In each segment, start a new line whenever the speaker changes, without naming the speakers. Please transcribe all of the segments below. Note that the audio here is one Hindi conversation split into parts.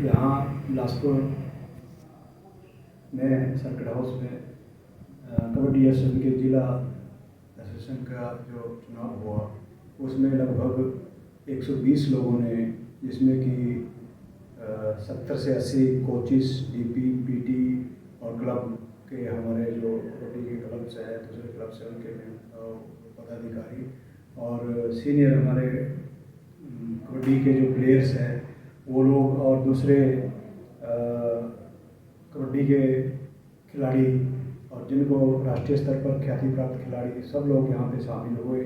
यहाँ बिलासपुर में सर्किट हाउस में कबड्डी एसोसिएशन के जिला एसोसिएशन का जो चुनाव हुआ उसमें लगभग 120 लोगों ने, जिसमें कि 70 से 80 कोचिस, डीपी, पीटी और क्लब के हमारे जो कबड्डी के क्लब से है, दूसरे क्लब से उनके पदाधिकारी और सीनियर हमारे कबड्डी के जो प्लेयर्स हैं वो लोग और दूसरे कबड्डी के खिलाड़ी और जिनको राष्ट्रीय स्तर पर ख्याति प्राप्त खिलाड़ी, सब लोग यहाँ पे शामिल हुए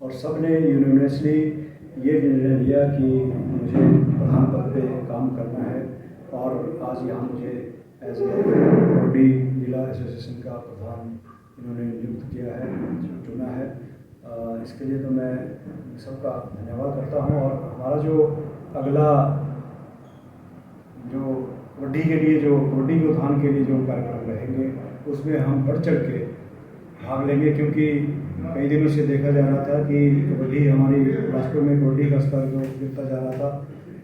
और सब ने यूनिवर्सली ये निर्णय लिया कि मुझे प्रधान पद पे काम करना है और आज यहाँ मुझे एज ए कबड्डी जिला एसोसिएशन का प्रधान इन्होंने नियुक्त किया है, चुना है। इसके लिए तो मैं सबका धन्यवाद करता हूँ। और हमारा जो अगला जो कबड्डी के लिए जो कबड्डी के उत्थान के लिए जो कार्यक्रम रहेंगे उसमें हम बढ़ चढ़ के भाग लेंगे, क्योंकि कई दिनों से देखा जा रहा था कि कबड्डी हमारी बिलासपुर में कबड्डी का स्तर जो गिरता जा रहा था।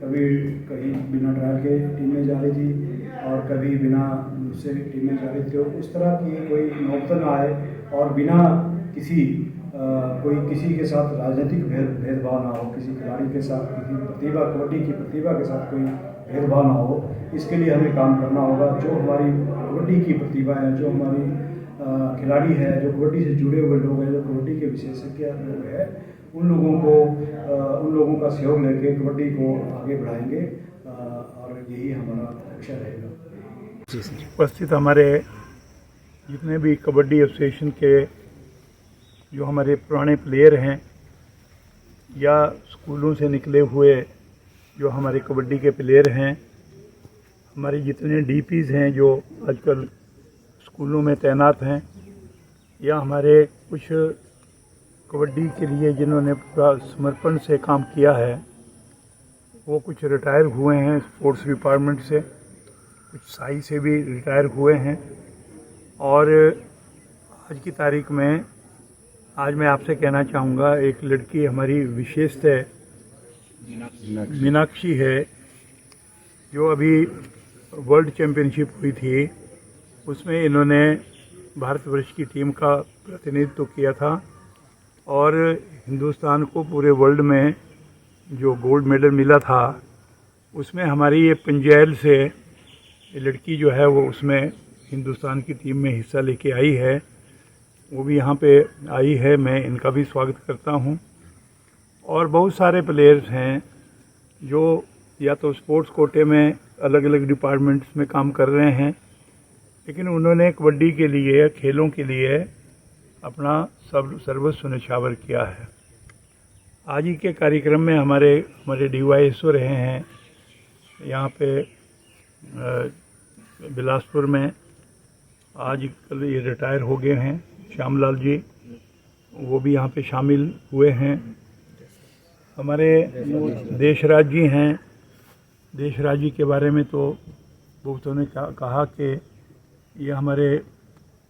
कभी कहीं बिना ट्रायल के टीमें जा रही थी और कभी बिना उससे टीमें जा रही थी। तो उस तरह की कोई नौबत न आए और बिना किसी कोई किसी के साथ राजनीतिक भेदभाव ना हो, किसी खिलाड़ी के साथ, किसी प्रतिभा, कबड्डी की प्रतिभा के साथ कोई भेदभाव ना हो, इसके लिए हमें काम करना होगा। जो हमारी कबड्डी की प्रतिभा है, जो हमारी खिलाड़ी है, जो कबड्डी से जुड़े हुए लोग हैं, जो कबड्डी के विशेषज्ञ लोग हैं, उन लोगों का सहयोग लेके कबड्डी को आगे बढ़ाएंगे और यही हमारा लक्ष्य रहेगा।
जी सर। उपस्थित हमारे जितने भी कबड्डी एसोसिएशन के जो हमारे पुराने प्लेयर हैं या स्कूलों से निकले हुए जो हमारे कबड्डी के प्लेयर हैं, हमारे जितने डीपीज़ हैं जो आजकल स्कूलों में तैनात हैं, या हमारे कुछ कबड्डी के लिए जिन्होंने पूरा समर्पण से काम किया है, वो कुछ रिटायर हुए हैं स्पोर्ट्स डिपार्टमेंट से, कुछ साई से भी रिटायर हुए हैं। और आज की तारीख में आज मैं आपसे कहना चाहूँगा, एक लड़की हमारी विशेषता है मीनाक्षी है, जो अभी वर्ल्ड चैम्पियनशिप हुई थी उसमें इन्होंने भारतवर्ष की टीम का प्रतिनिधित्व किया था और हिंदुस्तान को पूरे वर्ल्ड में जो गोल्ड मेडल मिला था उसमें हमारी ये पंजैल से ये लड़की जो है वो उसमें हिंदुस्तान की टीम में हिस्सा लेके आई है। वो भी यहाँ पे आई है, मैं इनका भी स्वागत करता हूँ। और बहुत सारे प्लेयर्स हैं जो या तो स्पोर्ट्स कोटे में अलग अलग डिपार्टमेंट्स में काम कर रहे हैं, लेकिन उन्होंने कबड्डी के लिए, खेलों के लिए अपना सर्वस्व न्यौछावर किया है। आज ही के कार्यक्रम में हमारे डीवाईएसओ रहे हैं यहाँ पे बिलासपुर में, आज कल ये रिटायर हो गए हैं, श्यामलाल जी, वो भी यहाँ पे शामिल हुए हैं। हमारे देशराज जी हैं। देशराज जी के बारे में तो बहुतों ने कहा कि ये हमारे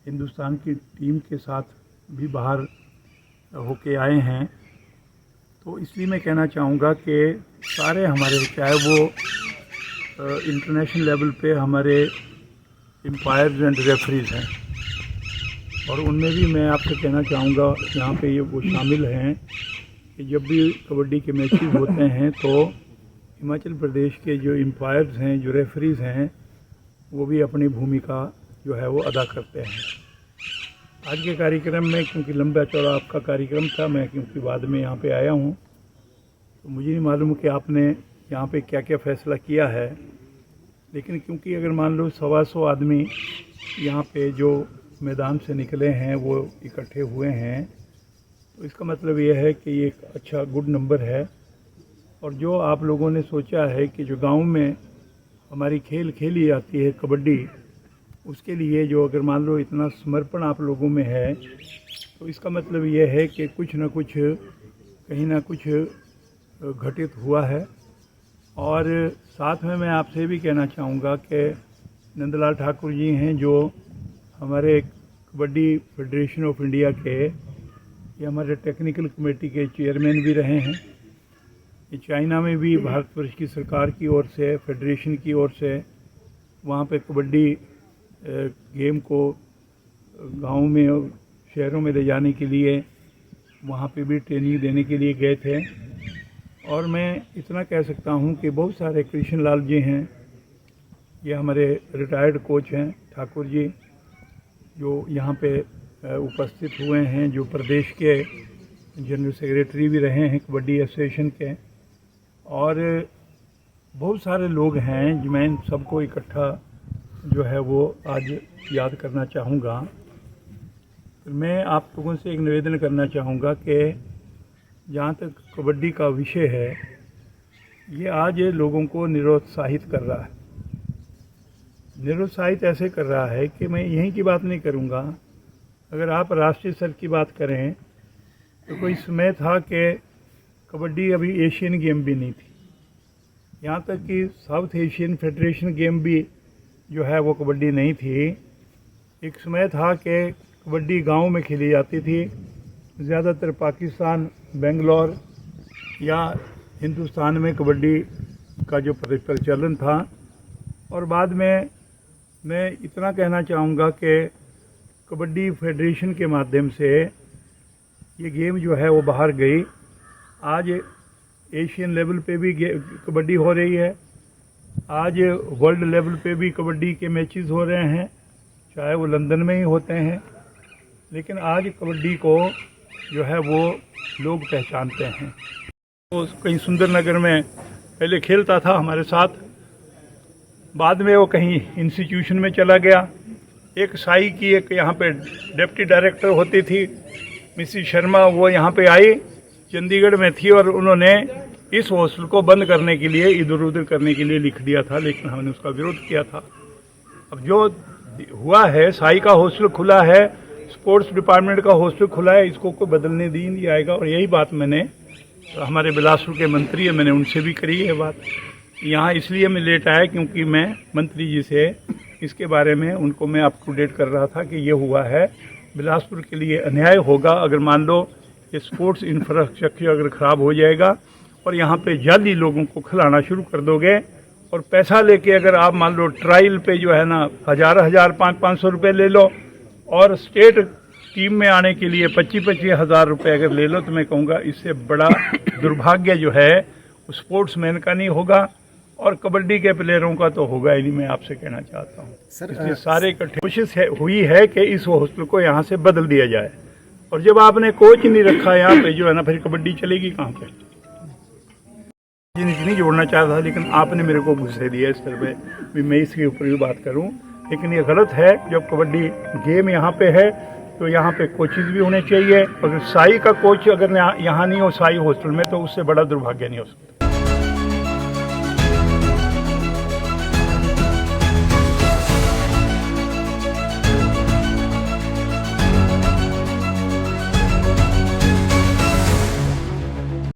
हिंदुस्तान की टीम के साथ भी बाहर होके आए हैं। तो इसलिए मैं कहना चाहूँगा कि सारे हमारे, चाहे वो इंटरनेशनल लेवल पे हमारे एम्पायर्स एंड रेफरीज हैं, और उनमें भी मैं आपसे कहना चाहूँगा यहाँ पे ये वो शामिल हैं कि जब भी कबड्डी के मैचेस होते हैं तो हिमाचल प्रदेश के जो एम्पायर्स हैं, जो रेफरीज हैं, वो भी अपनी भूमिका जो है वो अदा करते हैं। आज के कार्यक्रम में क्योंकि लंबा चौड़ा आपका कार्यक्रम था, मैं क्योंकि बाद में यहाँ पे आया हूँ तो मुझे नहीं मालूम कि आपने यहाँ पे क्या क्या फ़ैसला किया है, लेकिन क्योंकि अगर मान लो 125 आदमी यहाँ पे जो मैदान से निकले हैं वो इकट्ठे हुए हैं, तो इसका मतलब ये है कि ये एक अच्छा गुड नंबर है। और जो आप लोगों ने सोचा है कि जो गांव में हमारी खेल खेली जाती है कबड्डी, उसके लिए जो अगर मान लो इतना समर्पण आप लोगों में है, तो इसका मतलब ये है कि कुछ ना कुछ कहीं ना कुछ घटित हुआ है। और साथ में मैं आपसे भी कहना चाहूँगा कि नंदलाल ठाकुर जी हैं जो हमारे कबड्डी फेडरेशन ऑफ इंडिया के, ये हमारे टेक्निकल कमेटी के चेयरमैन भी रहे हैं, ये चाइना में भी भारतवर्ष की सरकार की ओर से, फेडरेशन की ओर से वहाँ पे कबड्डी गेम को गाँव में और शहरों में ले जाने के लिए वहाँ पे भी ट्रेनिंग देने के लिए गए थे। और मैं इतना कह सकता हूँ कि बहुत सारे कृष्ण लाल जी हैं, ये हमारे रिटायर्ड कोच हैं ठाकुर जी, जो यहाँ पे उपस्थित हुए हैं, जो प्रदेश के जनरल सेक्रेटरी भी रहे हैं कबड्डी एसोसिएशन के, और बहुत सारे लोग हैं जो मैं इन सबको इकट्ठा जो है वो आज याद करना चाहूँगा। मैं आप लोगों से एक निवेदन करना चाहूँगा कि जहाँ तक कबड्डी का विषय है, ये आज लोगों को निरुत्साहित कर रहा है। निरुत्साहित ऐसे कर रहा है कि मैं यहीं की बात नहीं करूँगा, अगर आप राष्ट्रीय स्तर की बात करें तो कोई समय था कि कबड्डी अभी एशियन गेम भी नहीं थी, यहाँ तक कि साउथ एशियन फेडरेशन गेम भी जो है वो कबड्डी नहीं थी। एक समय था कि कबड्डी गांव में खेली जाती थी, ज़्यादातर पाकिस्तान, बेंगलोर या हिंदुस्तान में कबड्डी का जो प्रचलन था। और बाद में मैं इतना कहना चाहूँगा कि कबड्डी फेडरेशन के माध्यम से ये गेम जो है वो बाहर गई। आज एशियन लेवल पे भी कबड्डी हो रही है, आज वर्ल्ड लेवल पे भी कबड्डी के मैचेस हो रहे हैं, चाहे वो लंदन में ही होते हैं। लेकिन आज कबड्डी को जो है वो लोग पहचानते हैं। वो कहीं सुंदरनगर में पहले खेलता था हमारे साथ, बाद में वो कहीं इंस्टीट्यूशन में चला गया। एक साई की एक यहाँ पे डिप्टी डायरेक्टर होती थी मिसेस शर्मा, वो यहाँ पे आई, चंडीगढ़ में थी, और उन्होंने इस हॉस्टल को बंद करने के लिए, इधर उधर करने के लिए लिख दिया था, लेकिन हमने उसका विरोध किया था। अब जो हुआ है, साई का हॉस्टल खुला है, स्पोर्ट्स डिपार्टमेंट का हॉस्टल खुला है, इसको कोई बदलने नहीं आएगा। और यही बात मैंने हमारे बिलासपुर के मंत्री है, मैंने उनसे भी करी है बात। यहाँ इसलिए मैं लेट आया क्योंकि मैं मंत्री जी से इसके बारे में उनको मैं अप टू डेट कर रहा था कि ये हुआ है। बिलासपुर के लिए अन्याय होगा अगर मान लो ये स्पोर्ट्स इंफ्रास्ट्रक्चर अगर ख़राब हो जाएगा और यहाँ पे जाली लोगों को खिलाना शुरू कर दोगे, और पैसा लेके अगर आप मान लो ट्रायल पे जो है ना 1000 500 रुपये ले लो, और स्टेट टीम में आने के लिए 25 हज़ार रुपये अगर ले लो, तो मैं कहूँगा इससे बड़ा दुर्भाग्य जो है स्पोर्ट्समैन का नहीं होगा और कबड्डी के प्लेयरों का तो होगा ही नहीं। मैं आपसे कहना चाहता हूँ सर, इसलिए सारे इकट्ठे कोशिश हुई है कि इस हॉस्टल को यहाँ से बदल दिया जाए। और जब आपने कोच नहीं रखा यहाँ पे जो है ना, फिर कबड्डी चलेगी कहाँ पे। नहीं जोड़ना चाह रहा था, लेकिन आपने मेरे को गुस्से दिया इस तरह पे भी मैं इसके ऊपर भी बात करूँ, लेकिन ये गलत है। जब कबड्डी गेम यहाँ पे है तो यहाँ पे कोचेज भी होने चाहिए। अगर साई का कोच अगर यहाँ नहीं हो साई हॉस्टल में, तो उससे बड़ा दुर्भाग्य नहीं हो सकता।